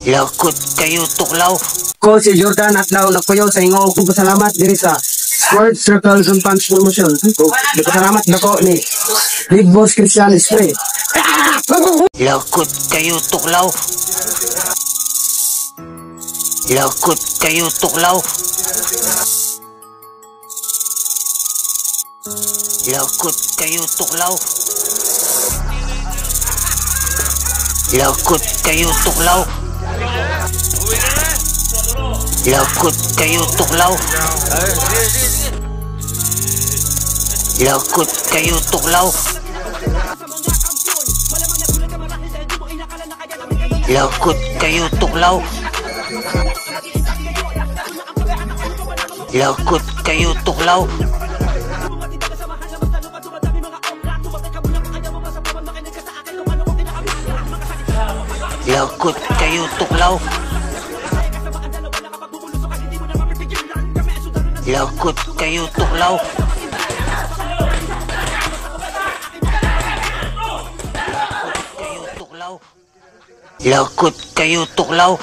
Lakot kayo tuklaw. Ko si Jordan Atlaw nagpuyo sa ingo ug pasalamat diri sa Sport Circle and Punch Promotion. Pasalamat nako ni Big Boss Christian Spray. Lakot kayo tuklaw. Lakot kayo tuklaw. Lakot kayo tuklaw. Lakot kayo tuklaw. Lakot kayo tuklaw. Lakot kayo tuklaw. Lakot kayo tuklaw. Lakot kayo tuklaw. Lakot kayo tuklaw. Lakot kayo tuklaw. Lakot kayo tuklaw.